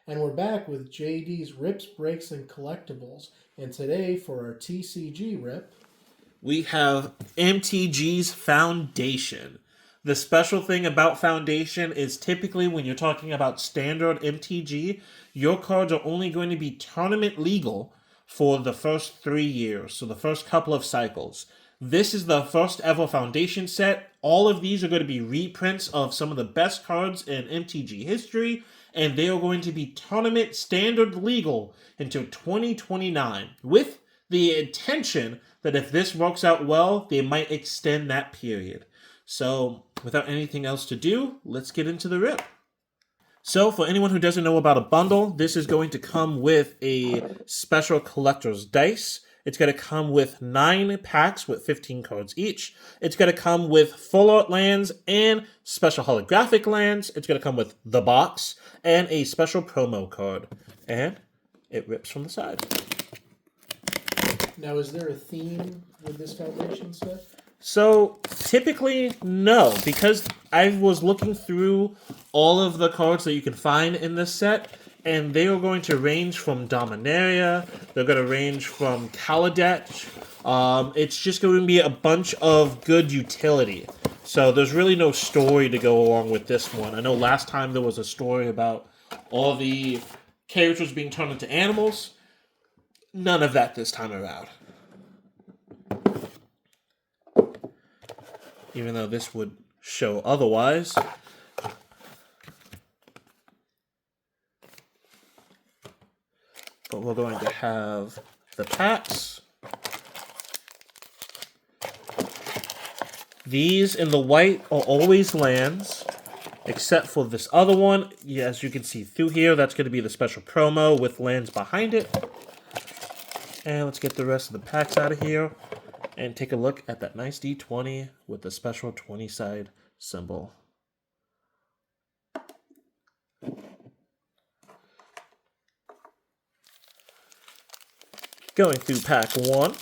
And we're back with JD's Rips, Breaks, and Collectibles. And today for our TCG rip, we have MTG's Foundation. The special thing about Foundation is typically when you're talking about standard MTG, your cards are only going to be tournament legal for the first 3 years, so the first couple of cycles. This is the first ever Foundation set. All of these are going to be reprints of some of the best cards in MTG history, and they are going to be tournament standard legal until 2029, with the intention that if this works out well, they might extend that period. So, without anything else to do, let's get into the rip. So, for anyone who doesn't know about a bundle, this is going to come with a special collector's dice. It's going to come with 9 packs with 15 cards each. It's going to come with full art lands and special holographic lands. It's going to come with the box and a special promo card. And it rips from the side. now is there a theme with this Foundation set? So, typically, no, because I was looking through all of the cards that you can find in this set, and they are going to range from Dominaria, they're going to range from Kaladesh. It's just going to be a bunch of good utility. So, there's really no story to go along with this one. I know last time there was a story about all the characters being turned into animals. None of that this time around. Even though this would show otherwise. But we're going to have the packs. These in the white are always lands, except for this other one. Yeah, as you can see through here, that's going to be the special promo with lands behind it. And let's get the rest of the packs out of here. And take a look at that nice D20 with the special 20-side symbol. Going through pack 1.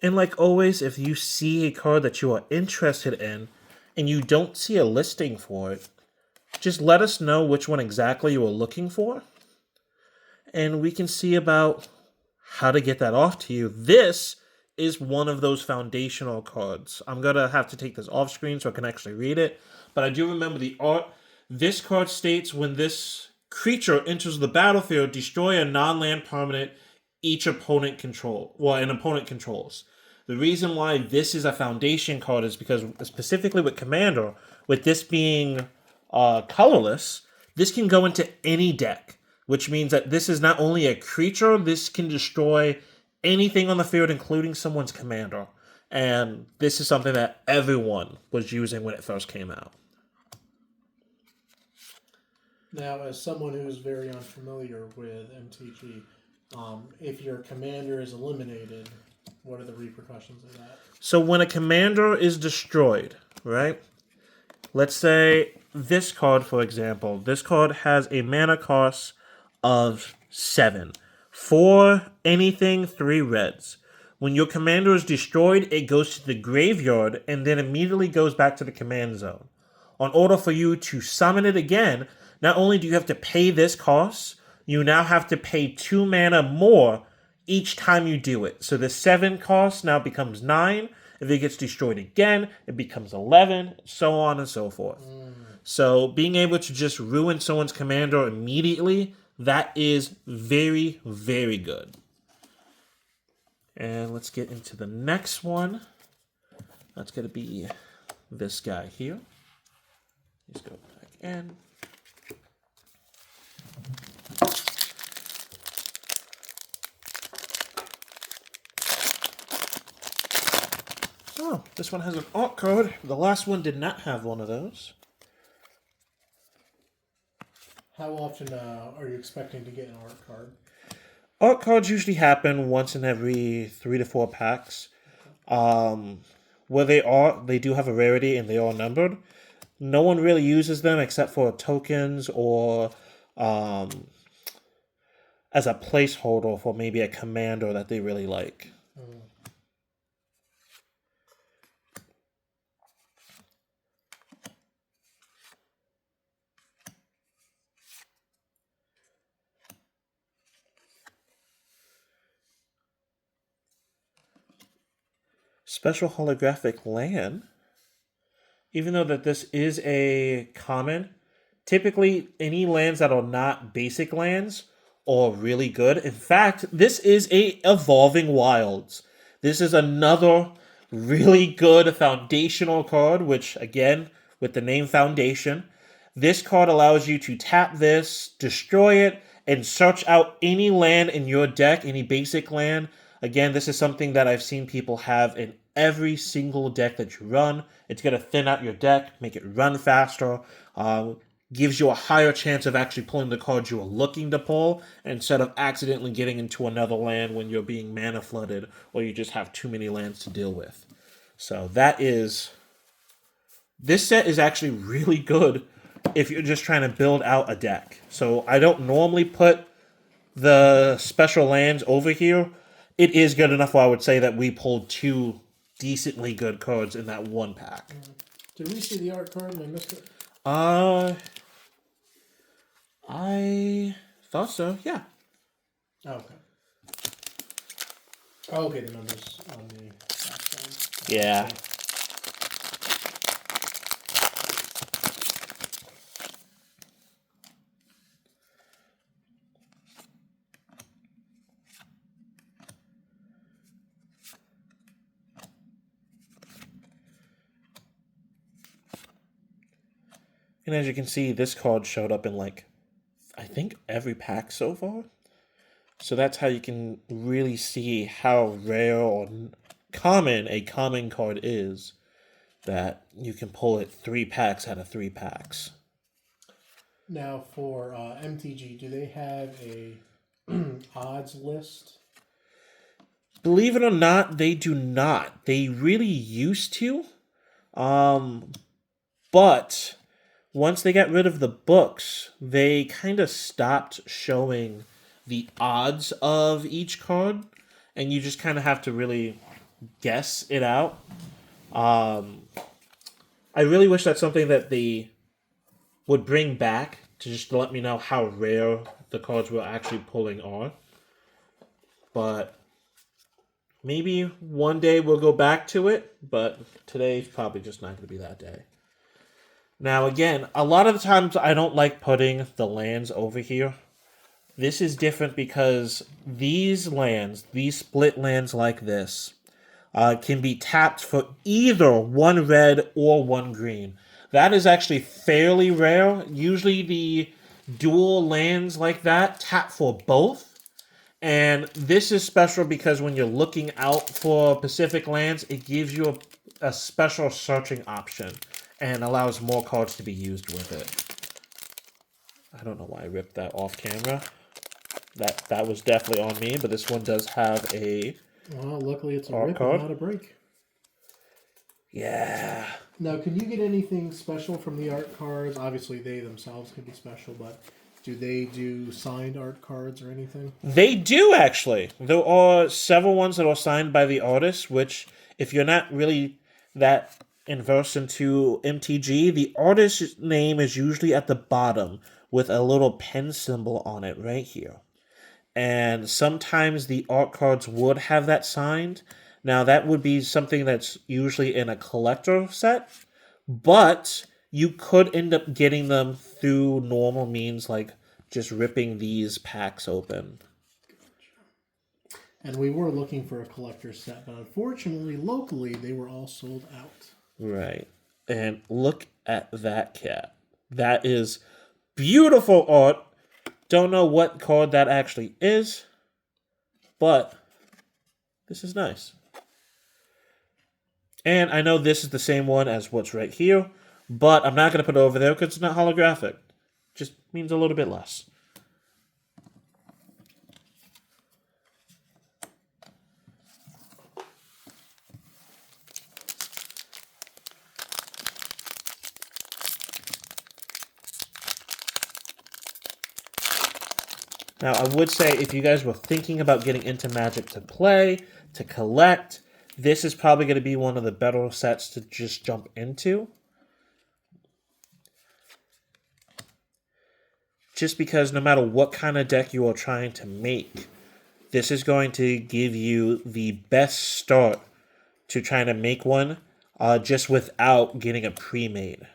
And like always, if you see a card that you are interested in, and you don't see a listing for it, just let us know which one exactly you are looking for, and we can see about how to get that off to you. This is one of those foundational cards. I'm going to have to take this off screen so I can actually read it, but I do remember the art. This card states, when this creature enters the battlefield, destroy a non-land permanent an opponent controls. The reason why this is a Foundation card is because, specifically with Commander, with this being colorless, this can go into any deck, which means that this is not only a creature, this can destroy anything on the field, including someone's Commander. And this is something that everyone was using when it first came out. Now, as someone who's very unfamiliar with MTG, if your commander is eliminated, what are the repercussions of that? So when a commander is destroyed, right? Let's say this card, for example. This card has a mana cost of 7. For anything, 3 reds. When your commander is destroyed, it goes to the graveyard and then immediately goes back to the command zone. In order for you to summon it again, not only do you have to pay this cost, you now have to pay 2 mana more each time you do it. So the 7 cost now becomes 9. If it gets destroyed again, it becomes 11, so on and so forth. So being able to just ruin someone's commander immediately, that is very, very good. And let's get into the next one. That's going to be this guy here. Let's go back in. Oh, this one has an art card. The last one did not have one of those. How often are you expecting to get an art card? Art cards usually happen once in every 3 to 4 packs. Where they do have a rarity and they are numbered. No one really uses them except for tokens or as a placeholder for maybe a commander that they really like. Mm. Special holographic land. Even though that this is a common, typically any lands that are not basic lands are really good. In fact, this is a Evolving Wilds. This is another really good foundational card, which again, with the name Foundation, this card allows you to tap this, destroy it, and search out any land in your deck, any basic land. Again, this is something that I've seen people have in every single deck that you run. It's going to thin out your deck, make it run faster, gives you a higher chance of actually pulling the cards you are looking to pull instead of accidentally getting into another land when you're being mana flooded or you just have too many lands to deal with. So this set is actually really good if you're just trying to build out a deck. So I don't normally put the special lands over here. It is good enough where I would say that we pulled 2 decently good cards in that one pack. Did we see the art card and I missed it? I thought so, yeah. Oh, okay. Oh, okay, the numbers on the backside. Yeah. And as you can see, this card showed up in I think every pack so far. So that's how you can really see how rare or common a common card is, that you can pull it 3 packs out of 3 packs. Now for MTG, do they have a odds list? Believe it or not, they do not. They really used to. But once they got rid of the books, they kind of stopped showing the odds of each card, and you just kind of have to really guess it out. I really wish that's something that they would bring back to just let me know how rare the cards we're actually pulling are. But maybe one day we'll go back to it, but today's probably just not going to be that day. Now, again, a lot of the times I don't like putting the lands over here. This is different because these lands, these split lands like this, can be tapped for either 1 red or 1 green. That is actually fairly rare. Usually the dual lands like that tap for both. And this is special because when you're looking out for Pacific lands, it gives you a special searching option and allows more cards to be used with it. I don't know why I ripped that off camera. That was definitely on me, but this one does have a... Well, luckily it's a art rip card. and not a break. Yeah. Now, can you get anything special from the art cards? Obviously, they themselves can be special, but do they do signed art cards or anything? They do, actually. There are several ones that are signed by the artist, which, if you're not really that inversed into MTG, the artist's name is usually at the bottom with a little pen symbol on it right here. And sometimes the art cards would have that signed. Now, that would be something that's usually in a collector set, but you could end up getting them through normal means, like just ripping these packs open. And we were looking for a collector's set, but unfortunately, locally, they were all sold out. Right. And look at that cat. That is beautiful art. Don't know what card that actually is, but this is nice. And I know this is the same one as what's right here, but I'm not going to put it over there because it's not holographic. Just means a little bit less. Now, I would say if you guys were thinking about getting into Magic to play, to collect, this is probably going to be one of the better sets to just jump into. Just because no matter what kind of deck you are trying to make, this is going to give you the best start to trying to make one just without getting a pre-made.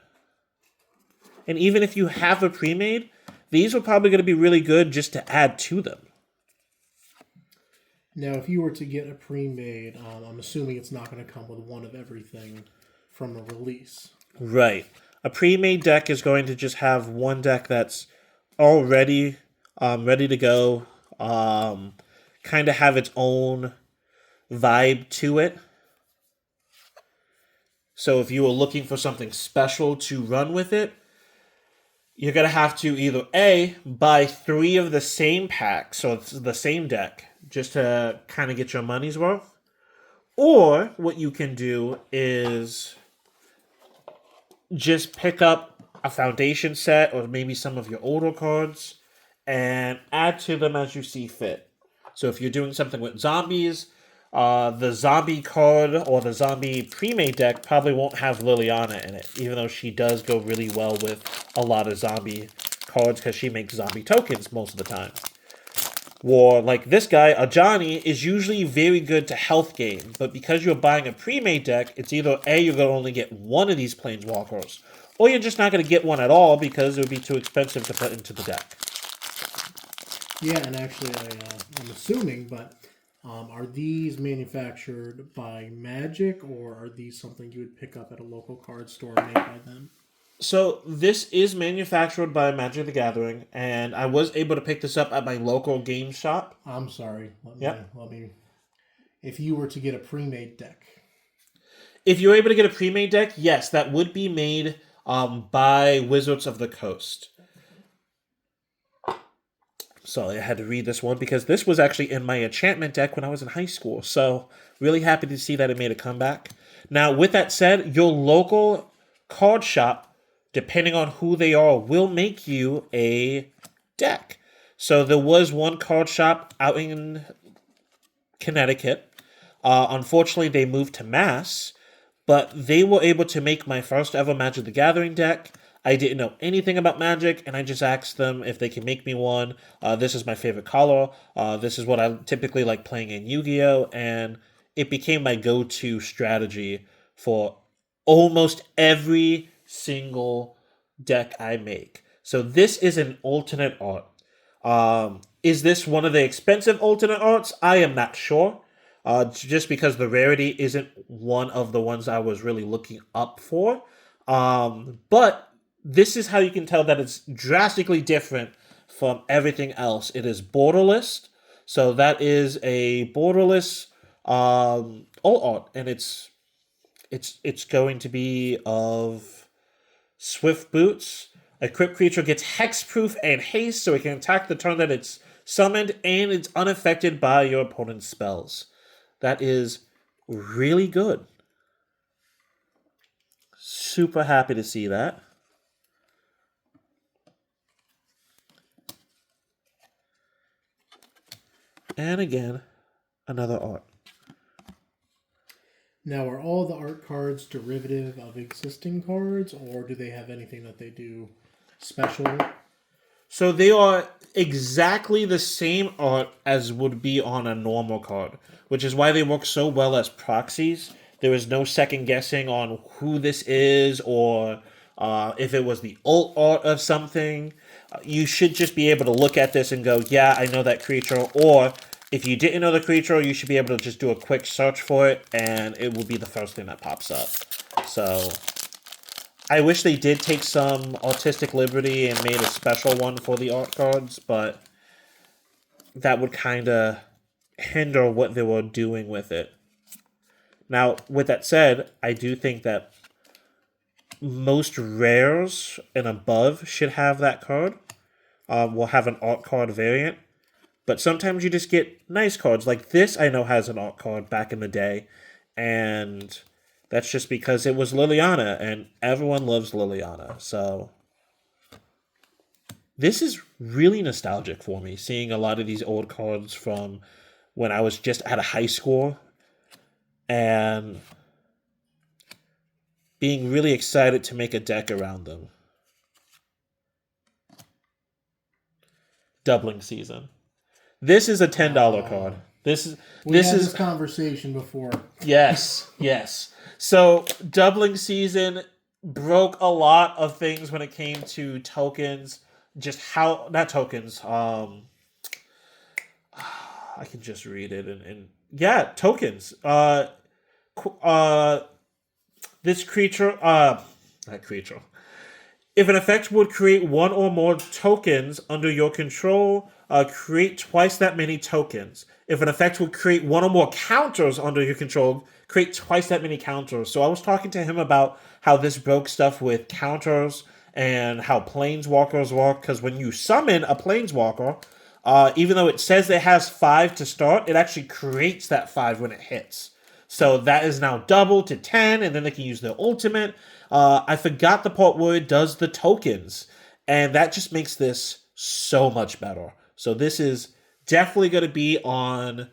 And even if you have a pre-made, these are probably going to be really good just to add to them. Now, if you were to get a pre-made, I'm assuming it's not going to come with one of everything from a release. Right. A pre-made deck is going to just have one deck that's already ready to go, kind of have its own vibe to it. So if you were looking for something special to run with it, you're going to have to either A, buy 3 of the same pack, so it's the same deck, just to kind of get your money's worth. Or what you can do is just pick up a foundation set or maybe some of your older cards and add to them as you see fit. So if you're doing something with zombies, the zombie card or the zombie pre-made deck probably won't have Liliana in it, even though she does go really well with a lot of zombie cards because she makes zombie tokens most of the time. Or like this guy, Ajani, is usually very good to health gain, but because you're buying a pre-made deck, it's either A, you're going to only get one of these planeswalkers, or you're just not going to get one at all because it would be too expensive to put into the deck. Yeah, and actually, I'm assuming, but are these manufactured by Magic, or are these something you would pick up at a local card store made by them? So this is manufactured by Magic the Gathering, and I was able to pick this up at my local game shop. I'm sorry. Yep. Let me. If you were to get a pre-made deck. If you're able to get a pre-made deck, yes, that would be made by Wizards of the Coast. Sorry, I had to read this one because this was actually in my enchantment deck when I was in high school. So really happy to see that it made a comeback. Now, with that said, your local card shop, depending on who they are, will make you a deck. So there was one card shop out in Connecticut. Unfortunately, they moved to Mass, but they were able to make my first ever Magic the Gathering deck. I didn't know anything about Magic, and I just asked them if they can make me one. This is my favorite color. This is what I typically like playing in Yu-Gi-Oh! And it became my go-to strategy for almost every single deck I make. So this is an alternate art. Is this one of the expensive alternate arts? I am not sure. Just because the rarity isn't one of the ones I was really looking up for. But this is how you can tell that it's drastically different from everything else. It is borderless. So that is a borderless alt art. And it's going to be of Swift Boots. A Crypt creature gets hexproof and haste, so it can attack the turn that it's summoned, and it's unaffected by your opponent's spells. That is really good. Super happy to see that. And again, another art. Now, are all the art cards derivative of existing cards, or do they have anything that they do special? So they are exactly the same art as would be on a normal card, which is why they work so well as proxies. There is no second guessing on who this is or if it was the alt art of something. You should just be able to look at this and go, yeah, I know that creature. Or if you didn't know the creature, you should be able to just do a quick search for it, and it will be the first thing that pops up. So I wish they did take some artistic liberty and made a special one for the art cards, but that would kind of hinder what they were doing with it. Now, with that said, I do think that most rares and above should have that card. Will have an art card variant. But sometimes you just get nice cards. Like this, I know has an art card back in the day. And that's just because it was Liliana, and everyone loves Liliana. So this is really nostalgic for me, seeing a lot of these old cards from when I was just out of high school and being really excited to make a deck around them. Doubling Season. This is a $10 card. We had this conversation before. Yes, yes. So Doubling Season broke a lot of things when it came to tokens. Just how not tokens. I can just read it and yeah, tokens. This creature, not creature. If an effect would create one or more tokens under your control, create twice that many tokens. If an effect would create one or more counters under your control, create twice that many counters. So I was talking to him about how this broke stuff with counters and how planeswalkers work. Because when you summon a planeswalker, even though it says it has 5 to start, it actually creates that 5 when it hits. So that is now doubled to 10, and then they can use their ultimate. I forgot the part where it does the tokens, and that just makes this so much better. So this is definitely going to be on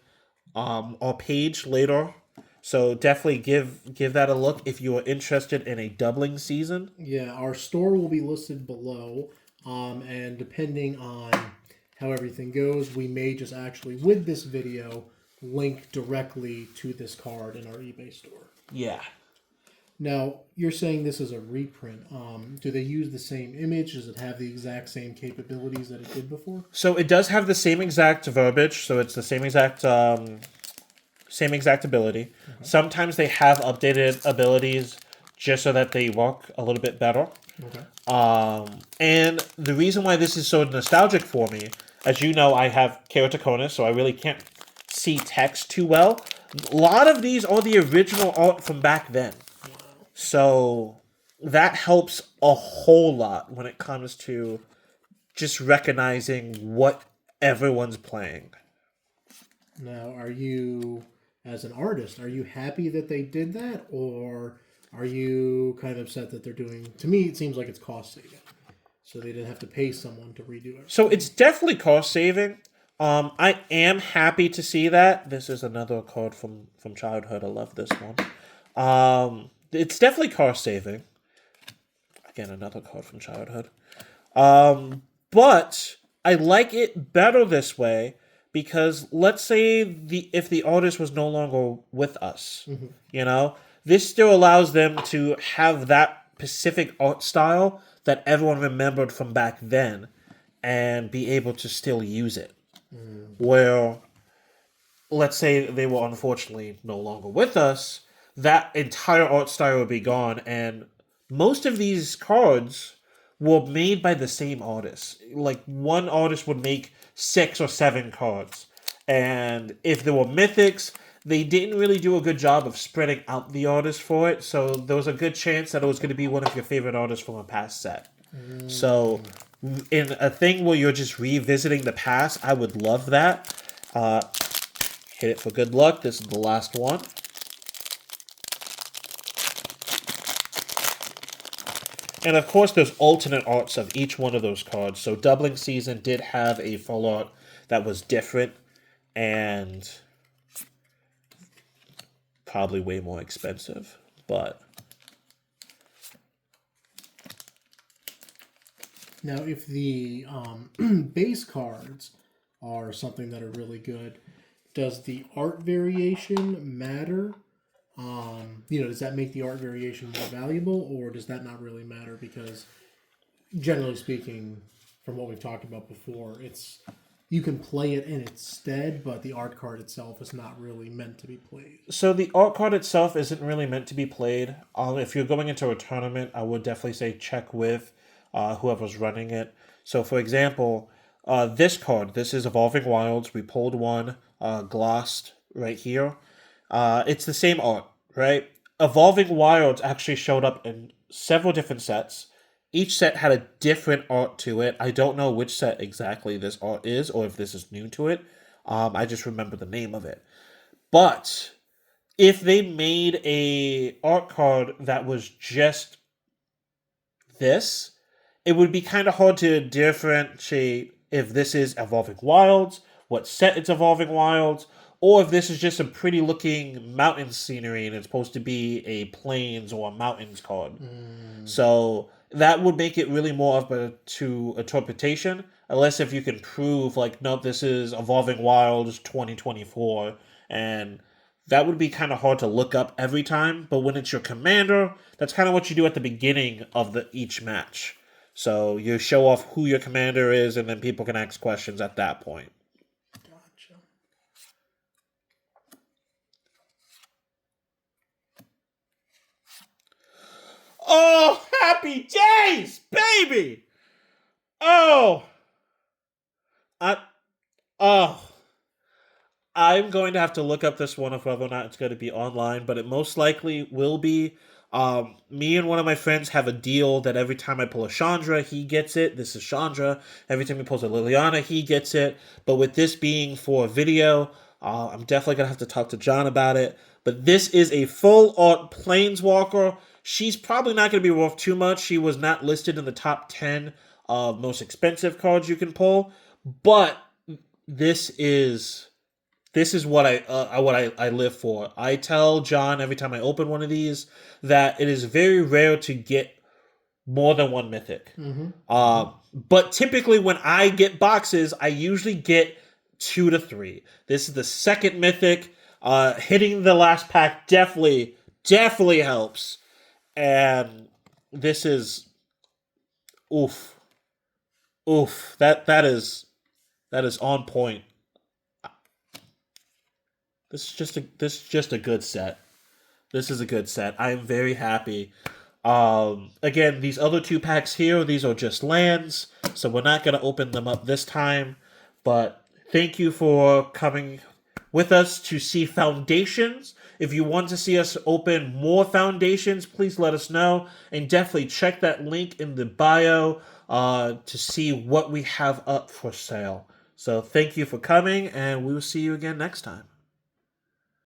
our page later. So definitely give that a look if you are interested in a Doubling Season. Yeah, our store will be listed below, and depending on how everything goes, we may just actually, with this video, link directly to this card in our eBay store. Yeah. Now, you're saying this is a reprint. Do they use the same image? Does it have the exact same capabilities that it did before? So it does have the same exact verbiage. So it's the same exact ability. Okay. Sometimes they have updated abilities just so that they work a little bit better. Okay. And the reason why this is so nostalgic for me, as you know, I have keratoconus, so I really can't see text too well. A lot of these are the original art from back then. So that helps a whole lot when it comes to just recognizing what everyone's playing. Now, are you, as an artist, are you happy that they did that? Or are you kind of upset that they're doing... To me, it seems like it's cost saving. So they didn't have to pay someone to redo it. So it's definitely cost saving. I am happy to see that. This is another card from childhood. I love this one. It's definitely cost saving. Again, another card from childhood. But I like it better this way because let's say if the artist was no longer with us, this still allows them to have that specific art style that everyone remembered from back then and be able to still use it. Where, let's say they were unfortunately no longer with us, that entire art style would be gone, and most of these cards were made by the same artist. Like, one artist would make 6 or 7 cards, and if there were mythics, they didn't really do a good job of spreading out the artists for it, so there was a good chance that it was going to be one of your favorite artists from a past set. So in a thing where you're just revisiting the past, I would love that. Hit it for good luck. This is the last one. And of course, there's alternate arts of each one of those cards. So Doubling Season did have a full art that was different and probably way more expensive, but... Now, if the base cards are something that are really good, does the art variation matter? Does that make the art variation more valuable, or does that not really matter? Because generally speaking, from what we've talked about before, you can play it in its stead, but the art card itself is not really meant to be played. So the art card itself isn't really meant to be played. If you're going into a tournament, I would definitely say check with whoever's running it. So, for example, this card, this is Evolving Wilds. We pulled one, glossed right here. It's the same art, right? Evolving Wilds actually showed up in several different sets. Each set had a different art to it. I don't know which set exactly this art is, or if this is new to it. I just remember the name of it. But if they made a art card that was just this, it would be kind of hard to differentiate if this is Evolving Wilds, what set it's Evolving Wilds, or if this is just a pretty looking mountain scenery and it's supposed to be a plains or a mountains card. So that would make it really more of a to interpretation, unless if you can prove like, nope, this is Evolving Wilds 2024, and that would be kind of hard to look up every time. But when it's your commander, that's kind of what you do at the beginning of each match. So you show off who your commander is, and then people can ask questions at that point. Gotcha. Oh, happy days, baby! Oh, I, oh, I'm going to have to look up this one of whether or not it's going to be online, but it most likely will be. Me and one of my friends have a deal that every time I pull a Chandra, he gets it. This is Chandra. Every time he pulls a Liliana, he gets it. But with this being for a video, I'm definitely going to have to talk to John about it. But this is a full art Planeswalker. She's probably not going to be worth too much. She was not listed in the top 10 of most expensive cards you can pull. But this is what I live for. I tell John every time I open one of these that it is very rare to get more than one mythic. But typically when I get boxes, I usually get 2 to 3. This is the second mythic. Hitting the last pack definitely helps. And this is oof. That is on point. This is just a good set. This is a good set. I am very happy. Again, these other 2 packs here, these are just lands, so we're not going to open them up this time. But thank you for coming with us to see Foundations. If you want to see us open more Foundations, please let us know. And definitely check that link in the bio to see what we have up for sale. So thank you for coming, and we will see you again next time.